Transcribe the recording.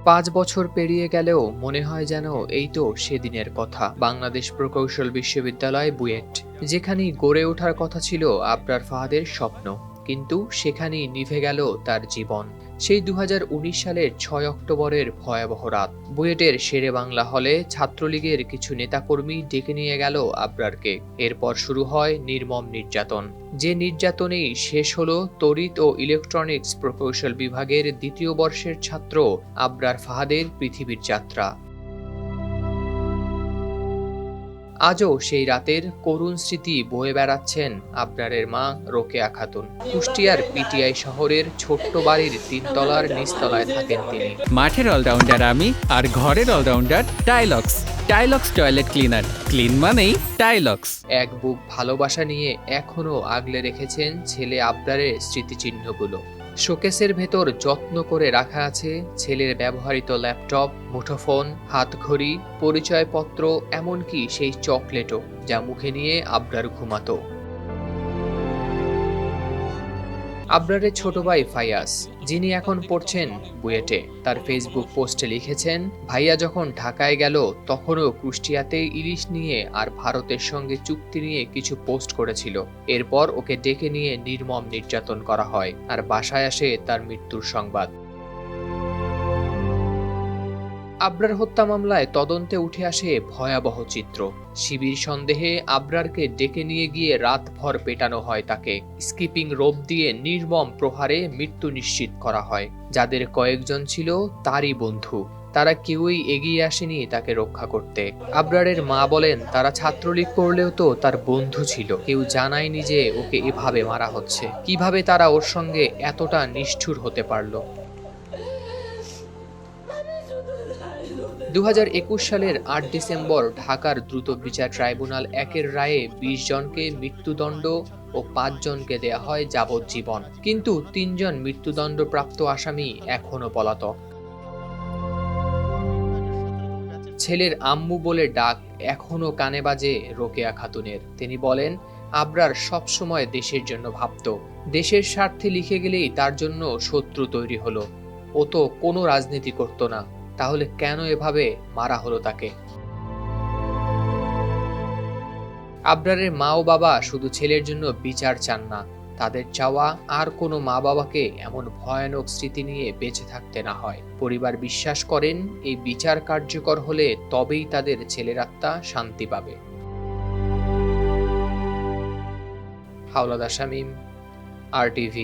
৫ বছর পেরিয়ে গেলেও মনে হয় যেন এই তো সেদিনের কথা। বাংলাদেশ প্রকৌশল বিশ্ববিদ্যালয় বুয়েট, যেখানেই গড়ে ওঠার কথা ছিল আবরার ফাহাদের স্বপ্ন, কিন্তু সেখানেই নিভে গেল তার জীবন। সেই ২০১৯ সালের ৬ অক্টোবরের ভয়াবহ রাত। বুয়েটের শেরে বাংলা হলে ছাত্রলীগের কিছু নেতাকর্মী ডেকে নিয়ে গেল আবরারকে। এরপর শুরু হয় নির্মম নির্যাতন। যে নির্যাতনেই শেষ হলো তড়িৎ ও ইলেকট্রনিক্স প্রকৌশল বিভাগের ২য় বর্ষের ছাত্র আবরার ফাহাদের পৃথিবীর যাত্রা। আজও সেই রাতের করুণ স্মৃতি বয়ে বেড়াচ্ছেন আবরারের মা রোকেয়া খাতুন। কুষ্টিয়ার পিটিআই শহরের ছোট্ট বাড়ির ৩ তলার নিচতলায় থাকেন তিনি। মাঠের অলরাউন্ডার আমি, আর ঘরের allrounder Tylox. Tylox toilet cleaner, clean মানেই টাইলক্স। এক বুক ভালোবাসা নিয়ে এখনো আগলে রেখেছেন ছেলে আবরারের স্মৃতিচিহ্নগুলো। শোকেসের ভেতর যত্ন করে রাখা আছে ছেলের ব্যবহৃত ল্যাপটপ, মুঠোফোন, হাতঘড়ি, পরিচয়পত্র, এমনকি সেই চকলেটও যা মুখে নিয়ে আবরার ঘুমাতো। আবরারের ছোট ভাই ফায়াজ, যিনি এখন পড়ছেন বুয়েটে, তার ফেসবুক পোস্টে লিখেছেন, ভাইয়া যখন ঢাকায় গেল তখনও কুষ্টিয়াতে ইলিশ নিয়ে আর ভারতের সঙ্গে চুক্তি নিয়ে কিছু পোস্ট করেছিল। এরপর ওকে ডেকে নিয়ে নির্মম নির্যাতন করা হয়, আর বাসায় আসে তার মৃত্যুর সংবাদ। আবরার হত্যা মামলায় তদন্তে উঠে আসে ভয়াবহ চিত্র। শিবির সন্দেহে আবরারকে ডেকে নিয়ে গিয়ে রাতভর পেটানো হয় তাকে। স্কিপিং রোপ দিয়ে নির্মম প্রহারে মৃত্যু নিশ্চিত করা হয়। যাদের কয়েকজন ছিল তারই বন্ধু, তারা কেউই এগিয়ে আসেনি তাকে রক্ষা করতে। আবরারের মা বলেন, তারা ছাত্রলীগ করলেও তো তার বন্ধু ছিল, কেউ জানায়নি যে ওকে এভাবে মারা হচ্ছে। কিভাবে তারা ওর সঙ্গে এতটা নিষ্ঠুর হতে পারলো? ২০২১ সালের ৮ ডিসেম্বর ঢাকার দ্রুত বিচার ট্রাইব্যুনাল ১-এর রায়ে ২০ জনকে মৃত্যুদণ্ড ও ৫ জনকে দেয়া হয় যাবজ্জীবন। কিন্তু ৩ জন মৃত্যুদণ্ডপ্রাপ্ত আসামি এখনো পলাতক। ছেলের আম্মু বলে ডাক এখনো কানে বাজে রোকেয়া খাতুনের। তিনি বলেন, আবরার সবসময় দেশের জন্য ভাবত। দেশের স্বার্থে লিখে গেলেই তার জন্য শত্রু তৈরি হলো। ও তো কোনো রাজনীতি করত না, তাহলে কেন এভাবে মারা হলো তাকে? আবরারের মা ও বাবা শুধু ছেলের জন্য বিচার চান না, তাদের চাওয়া আর কোনো মা বাবাকে এমন ভয়ানক স্মৃতি নিয়ে বেঁচে থাকতে না হয়। পরিবার বিশ্বাস করেন, এই বিচার কার্যকর হলে তবেই তাদের ছেলের আত্মা শান্তি পাবে। হাওলাদার শামীম, RTV।